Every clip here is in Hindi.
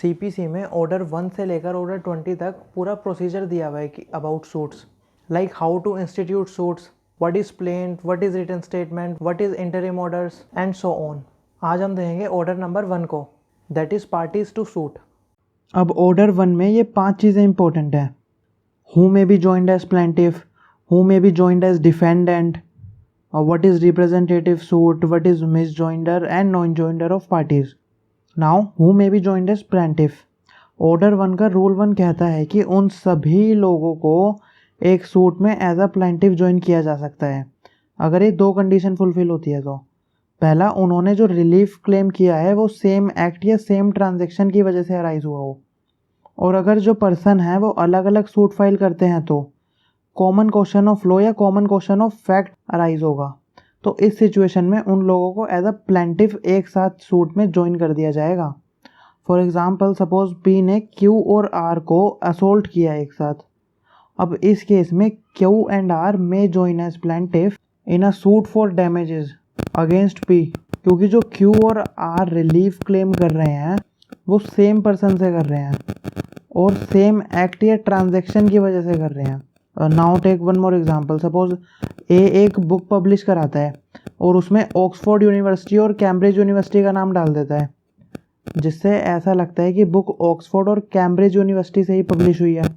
सीपीसी में ऑर्डर 1 से लेकर ऑर्डर 20 तक पूरा प्रोसीजर दिया हुआ है कि about suits, like how to institute suits, what is plaint, what is written statement, what is interim orders and so on. आज हम देखेंगे ऑर्डर नंबर 1 को, that is parties to suit. अब ऑर्डर 1 में ये 5 चीज़ें इंपॉर्टेंट हैं। Who may be joined as plaintiff, who may be joined as defendant, what is representative suit, what is misjoinder and non-joinder of parties. Now, who may be joined as plaintiff. Order 1 का रूल 1 कहता है कि उन सभी लोगों को एक सूट में एज अ प्लेंटिफ ज्वाइन किया जा सकता है अगर ये 2 कंडीशन फुलफिल होती है। तो पहला, उन्होंने जो रिलीफ क्लेम किया है वो सेम एक्ट या सेम ट्रांजेक्शन की वजह से अराइज हुआ हो, और अगर जो पर्सन है वो अलग अलग सूट फाइल करते हैं तो कॉमन क्वेश्चन ऑफ लॉ या common question of fact arise होगा। तो इस सिचुएशन में उन लोगों को एज अ प्लेंटिफ एक साथ सूट में ज्वाइन कर दिया जाएगा। फॉर एग्जांपल, सपोज पी ने क्यू और आर को असोल्ट किया एक साथ। अब इस केस में क्यू एंड आर में join as plaintiff in a suit for damages against P, क्योंकि जो क्यू और आर रिलीफ क्लेम कर रहे हैं वो सेम पर्सन से कर रहे हैं और सेम एक्ट या ट्रांजेक्शन की वजह से कर रहे हैं। Now take one more example, suppose A एक बुक पब्लिश कराता है और उसमें ऑक्सफोर्ड यूनिवर्सिटी और कैम्ब्रिज यूनिवर्सिटी का नाम डाल देता है, जिससे ऐसा लगता है कि बुक ऑक्सफोर्ड और कैम्ब्रिज यूनिवर्सिटी से ही पब्लिश हुई है।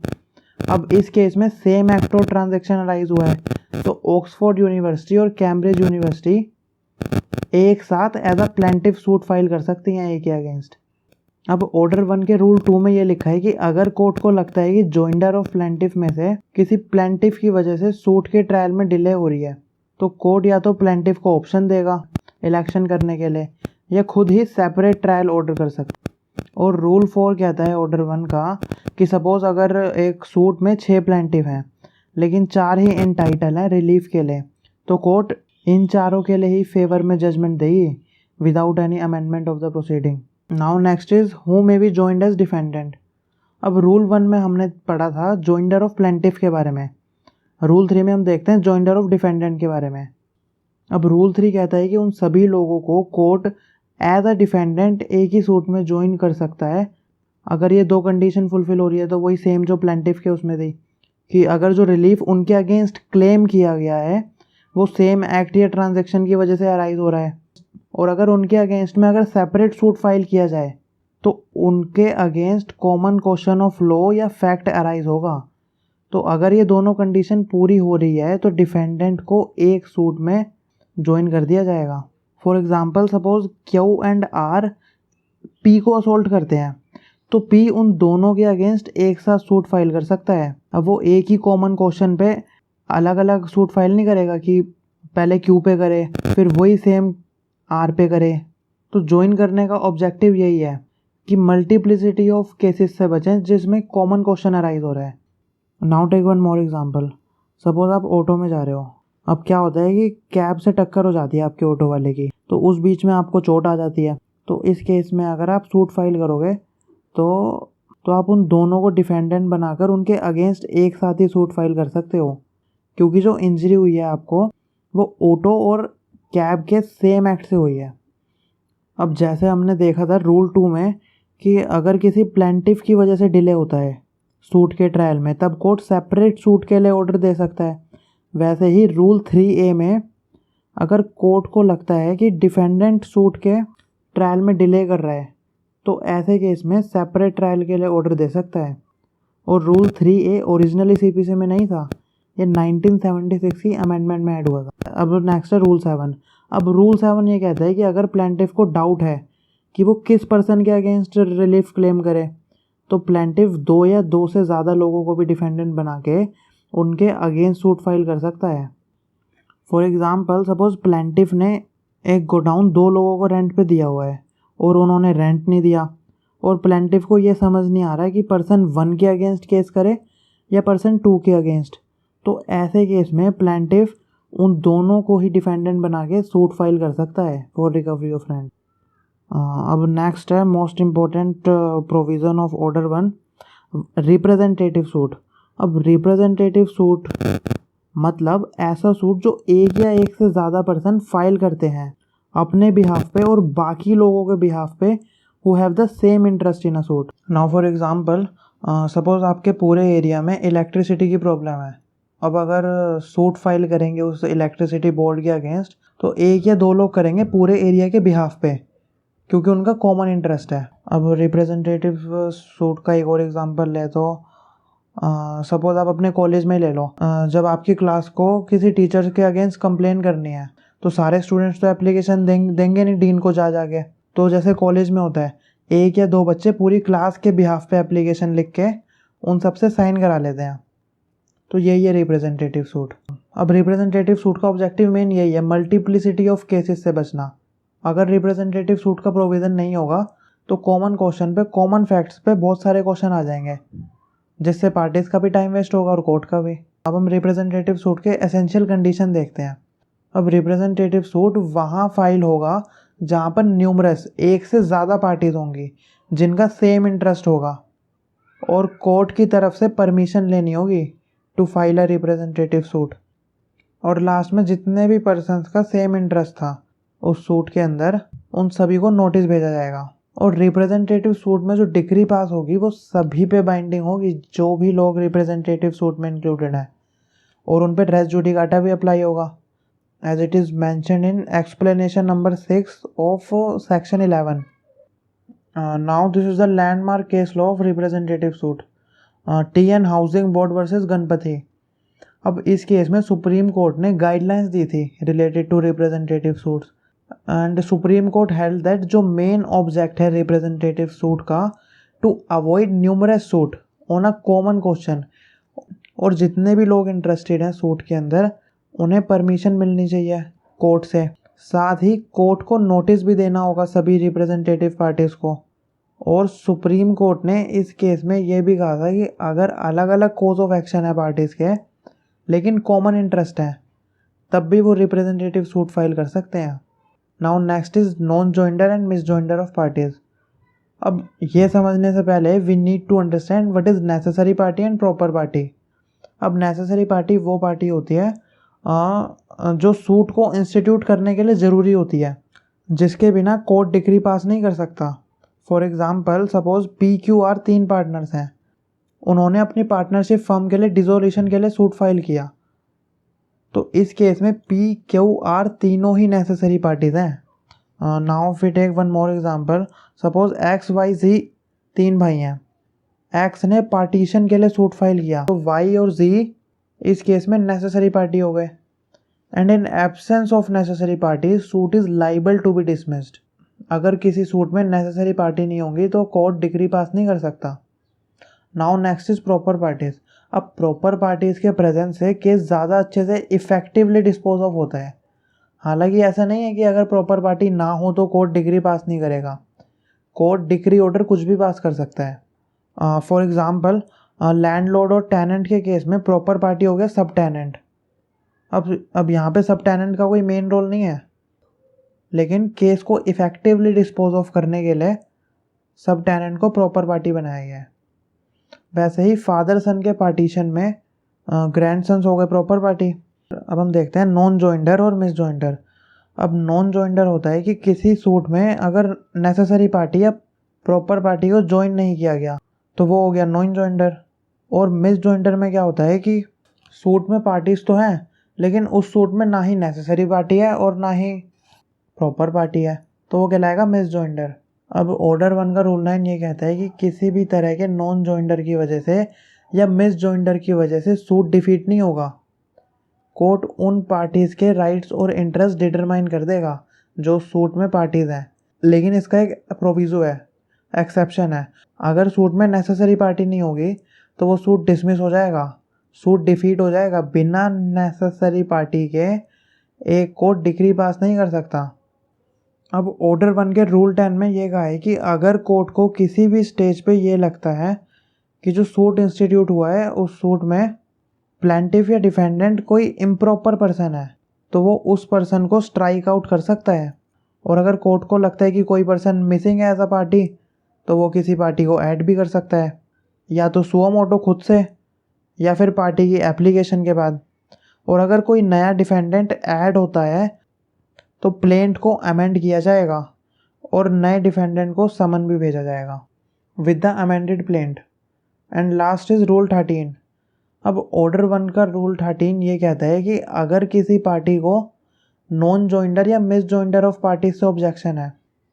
अब इस केस में सेम एक्ट और ट्रांजेक्शन अराइज हुआ है, तो ऑक्सफोर्ड यूनिवर्सिटी और कैम्ब्रिज यूनिवर्सिटी एक साथ as a plaintiff suit file कर सकती हैं ए के अगेंस्ट। अब ऑर्डर 1 के रूल 2 में ये लिखा है कि अगर कोर्ट को लगता है कि जॉइंडर ऑफ प्लेंटिफ में से किसी प्लेंटिफ की वजह से सूट के ट्रायल में डिले हो रही है, तो कोर्ट या तो प्लेंटिफ को ऑप्शन देगा इलेक्शन करने के लिए या खुद ही सेपरेट ट्रायल ऑर्डर कर सकता। और रूल 4 कहता है ऑर्डर 1 का कि सपोज अगर एक सूट में 6 प्लेंटिफ हैं लेकिन 4 ही एंटाइटल हैं रिलीफ के लिए, तो कोर्ट इन चारों के लिए ही फेवर में जजमेंट देगी without any amendment of the proceeding. Now next is who may be joined as defendant. अब रूल 1 में हमने पढ़ा था जॉइंडर ऑफ प्लेंटिफ के बारे में, रूल 3 में हम देखते हैं जॉइंडर ऑफ डिफेंडेंट के बारे में। अब रूल 3 कहता है कि उन सभी लोगों को कोर्ट एज अ डिफेंडेंट एक ही सूट में ज्वाइन कर सकता है अगर ये 2 कंडीशन फुलफिल हो रही है। तो वही सेम जो प्लेंटिफ के उसमें थी कि अगर जो रिलीफ उनके अगेंस्ट क्लेम किया गया है वो सेम एक्ट या ट्रांजेक्शन की वजह से अराइज हो रहा है, और अगर उनके अगेंस्ट में अगर सेपरेट सूट फाइल किया जाए तो उनके against common question of law या फैक्ट अराइज होगा। तो अगर ये दोनों कंडीशन पूरी हो रही है तो डिफेंडेंट को एक सूट में ज्वाइन कर दिया जाएगा। For example, suppose Q and R P को असोल्ट करते हैं, तो पी उन दोनों के अगेंस्ट एक साथ सूट फाइल कर सकता है। अब वो एक ही कॉमन क्वेश्चन पे अलग अलग सूट फाइल नहीं करेगा कि पहले क्यू पे करे फिर वही सेम आर पे करे। तो ज्वाइन करने का ऑब्जेक्टिव यही है कि मल्टीप्लिसिटी ऑफ केसेस से बचें जिसमें कॉमन क्वेश्चन अराइज हो रहा है। Now take one more example, suppose आप ऑटो में जा रहे हो। अब क्या होता है कि कैब से टक्कर हो जाती है आपके ऑटो वाले की, तो उस बीच में आपको चोट आ जाती है। तो इस केस में अगर आप सूट फाइल करोगे तो आप उन दोनों को डिफेंडेंट बनाकर उनके अगेंस्ट एक साथ ही सूट फाइल कर सकते हो, क्योंकि जो इंजरी हुई है आपको वो ऑटो और कैब के सेम एक्ट से हुई है। अब जैसे हमने देखा था रूल 2 में कि अगर किसी प्लेंटिफ की वजह से डिले होता है सूट के ट्रायल में तब कोर्ट सेपरेट सूट के लिए ऑर्डर दे सकता है, वैसे ही रूल 3A में अगर कोर्ट को लगता है कि डिफेंडेंट सूट के ट्रायल में डिले कर रहा है तो ऐसे केस में सेपरेट ट्रायल के लिए ऑर्डर दे सकता है। और रूल 3A ओरिजिनली सीपीसी में नहीं था, ये 1976 की अमेंडमेंट में ऐड हुआ था। अब नेक्स्ट है रूल 7। अब रूल 7 ये कहता है कि अगर प्लेंटिफ को डाउट है कि वो किस पर्सन के अगेंस्ट रिलीफ क्लेम करे, तो प्लेंटिफ 2 या 2 से ज़्यादा लोगों को भी डिफेंडेंट बना के उनके अगेंस्ट सूट फाइल कर सकता है। फॉर एग्जांपल, सपोज प्लेंटिफ ने एक गोडाउन 2 लोगों को रेंट पे दिया हुआ है और उन्होंने रेंट नहीं दिया, और प्लेंटिफ को ये समझ नहीं आ रहा है कि पर्सन 1 के अगेंस्ट केस करे या पर्सन 2 के अगेंस्ट। तो ऐसे केस में प्लेंटिफ उन दोनों को ही डिफेंडेंट बना के सूट फाइल कर सकता है फॉर रिकवरी ऑफ रेंट। अब नेक्स्ट है most important provision of order 1, representative suit. अब रिप्रेजेंटेटिव सूट मतलब ऐसा सूट जो एक या एक से ज़्यादा पर्सन फाइल करते हैं अपने बिहाफ पे और बाकी लोगों के बिहाफ पे who have the same interest in a suit. Now for example, suppose आपके पूरे एरिया में इलेक्ट्रिसिटी की प्रॉब्लम है. अब अगर सूट फाइल करेंगे उस इलेक्ट्रिसिटी बोर्ड के अगेंस्ट, तो एक या दो लोग करेंगे पूरे एरिया के बिहाफ पे, क्योंकि उनका कॉमन इंटरेस्ट है. अब रिप्रेजेंटेटिव सूट का एक और एग्जांपल ले तो सपोज आप अपने कॉलेज में ले लो. जब आपकी क्लास को किसी टीचर के अगेंस्ट कंप्लेन करनी है, तो सारे स्टूडेंट्स तो एप्लीकेशन देंगे नहीं डीन को जाके. तो जैसे कॉलेज में होता है, एक या दो बच्चे पूरी क्लास के बिहाफ पे एप्लीकेशन लिख के उन सबसे साइन करा लेते हैं. तो यही है रिप्रेजेंटेटिव सूट. अब रिप्रेजेंटेटिव सूट का ऑब्जेक्टिव मेन यही है, मल्टीप्लिसिटी ऑफ केसेस से बचना. अगर रिप्रेजेंटेटिव सूट का प्रोविज़न नहीं होगा तो कॉमन क्वेश्चन पे, कॉमन फैक्ट्स पे बहुत सारे क्वेश्चन आ जाएंगे, जिससे पार्टीज का भी टाइम वेस्ट होगा और कोर्ट का भी. अब हम रिप्रेजेंटेटिव सूट के एसेंशियल कंडीशन देखते हैं. अब रिप्रेजेंटेटिव सूट वहाँ फाइल होगा जहाँ पर न्यूमरस, एक से ज़्यादा पार्टीज होंगी जिनका सेम इंटरेस्ट होगा, और कोर्ट की तरफ से परमिशन लेनी होगी to file a representative suit. और लास्ट में जितने भी पर्सन्स का सेम इंटरेस्ट था उस सूट के अंदर, उन सभी को नोटिस भेजा जाएगा. और रिप्रेजेंटेटिव सूट में जो डिग्री पास होगी वो सभी पे बाइंडिंग होगी, जो भी लोग रिप्रेजेंटेटिव सूट में इंक्लूडेड हैं, और उन पे रेस जुडिकाटा भी अप्लाई होगा, as it is mentioned in explanation number 6 of section 11. Now this is the landmark case law of representative suit, TN housing board versus Ganapathi. अब इस केस में सुप्रीम कोर्ट ने गाइडलाइंस दी थी related to representative suits, and Supreme Court held that जो मेन ऑब्जेक्ट है रिप्रेजेंटेटिव सूट का, to avoid numerous suit on a common question. और जितने भी लोग इंटरेस्टेड हैं सूट के अंदर, उन्हें परमिशन मिलनी चाहिए कोर्ट से. साथ ही कोर्ट को नोटिस भी देना होगा सभी रिप्रेजेंटेटिव पार्टीज़ को. और सुप्रीम कोर्ट ने इस केस में ये भी कहा था कि अगर अलग अलग कोज ऑफ एक्शन है पार्टीज़ के, लेकिन कॉमन इंटरेस्ट है, तब भी वो रिप्रेजेंटेटिव सूट फाइल कर सकते हैं. Now next is non joinder and misjoinder of parties. अब ये समझने से पहले we need to understand what is necessary party and proper party. अब नेसेसरी पार्टी वो पार्टी होती है जो सूट को इंस्टीट्यूट करने के लिए ज़रूरी होती है, जिसके बिना कोर्ट डिक्री पास नहीं कर सकता. For example, suppose PQR 3 partners हैं, उन्होंने अपनी पार्टनरशिप फर्म के लिए डिसोल्यूशन के लिए सूट फाइल किया. तो इस केस में PQR तीनों ही नेसेसरी पार्टीज हैं. Now we take one more example. Suppose XYZ 3 भाई हैं. X ने पार्टीशन के लिए सूट फाइल किया, तो Y और Z इस केस में नेसेसरी पार्टी हो गए. And in absence of necessary party, suit is liable to be dismissed. अगर किसी सूट में नेसेसरी पार्टी नहीं होंगी तो कोर्ट डिक्री पास नहीं कर सकता. Now next is proper parties. अब प्रॉपर पार्टीज़ के प्रेजेंस से केस ज़्यादा अच्छे से इफेक्टिवली डिस्पोज ऑफ होता है. हालांकि ऐसा नहीं है कि अगर प्रॉपर पार्टी ना हो तो कोर्ट डिग्री पास नहीं करेगा. कोर्ट डिग्री ऑर्डर कुछ भी पास कर सकता है. फॉर एग्जांपल, लैंडलॉर्ड और टेनेंट के केस में प्रॉपर पार्टी हो गया सब टेनेंट. अब यहाँ पे सब टेनेंट का कोई मेन रोल नहीं है, लेकिन केस को इफेक्टिवली डिस्पोज ऑफ करने के लिए सब टेनेंट को प्रॉपर पार्टी बनाया गया है. वैसे ही फादर सन के पार्टीशन में ग्रैंड सन्स हो गए प्रॉपर पार्टी. अब हम देखते हैं नॉन जॉइंडर और मिस जॉइंडर. अब नॉन जॉइंडर होता है कि किसी सूट में अगर नेसेसरी पार्टी या प्रॉपर पार्टी को ज्वाइन नहीं किया गया, तो वो हो गया नॉन जॉइंडर. और मिस जॉइंडर में क्या होता है कि सूट में पार्टीज तो हैं, लेकिन उस सूट में ना ही नेसेसरी पार्टी है और ना ही प्रॉपर पार्टी है, तो वो कहलाएगा मिस जॉइंडर. अब ऑर्डर 1 का रूल 9 ये कहता है कि किसी भी तरह के नॉन जॉइंडर की वजह से या मिस जॉइंडर की वजह से सूट डिफीट नहीं होगा. कोर्ट उन पार्टीज़ के राइट्स और इंटरेस्ट डिटरमाइन कर देगा जो सूट में पार्टीज़ हैं. लेकिन इसका एक प्रोविज़ो है, एक्सेप्शन है. अगर सूट में नेसेसरी पार्टी नहीं होगी तो वो सूट डिसमिस हो जाएगा, सूट डिफीट हो जाएगा. बिना नेसेसरी पार्टी के एक कोर्ट डिक्री पास नहीं कर सकता. अब ऑर्डर 1 के रूल 10 में ये कहा है कि अगर कोर्ट को किसी भी स्टेज पे ये लगता है कि जो सूट इंस्टीट्यूट हुआ है उस सूट में प्लेंटिफ या डिफेंडेंट कोई इम्प्रॉपर पर्सन है, तो वो उस पर्सन को स्ट्राइक आउट कर सकता है. और अगर कोर्ट को लगता है कि कोई पर्सन मिसिंग है एज अ पार्टी, तो वो किसी पार्टी को ऐड भी कर सकता है, या तो सुओ मोटो खुद से या फिर पार्टी की एप्लीकेशन के बाद. और अगर कोई नया डिफेंडेंट ऐड होता है तो प्लेंट को अमेंड किया जाएगा और नए डिफेंडेंट को समन भी भेजा जाएगा with the amended plaint. And last is rule 13। अब ऑर्डर 1 का रूल 13 ये कहता है कि अगर किसी पार्टी को नॉन जॉइंडर या मिस जॉइंडर ऑफ पार्टी से ऑब्जेक्शन है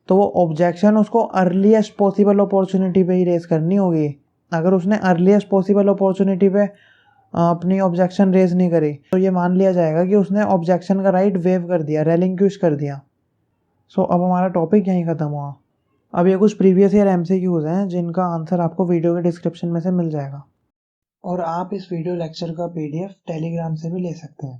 तो वो ऑब्जेक्शन उसको अर्लीस्ट पॉसिबल अपॉर्चुनिटी पे ही रेज करनी होगी। अगर उसने अर्लीस्ट पॉसिबल अपॉर्चुनिटी पे अपनी ऑब्जेक्शन रेज नहीं करी तो ये मान लिया जाएगा कि उसने ऑब्जेक्शन का राइट वेव कर दिया, रेलिंक्विश कर दिया। सो अब हमारा टॉपिक यहीं ख़त्म हुआ। अब ये कुछ प्रीवियस ईयर MCQs हैं जिनका आंसर आपको वीडियो के डिस्क्रिप्शन में से मिल जाएगा और आप इस वीडियो लेक्चर का PDF टेलीग्राम से भी ले सकते हैं।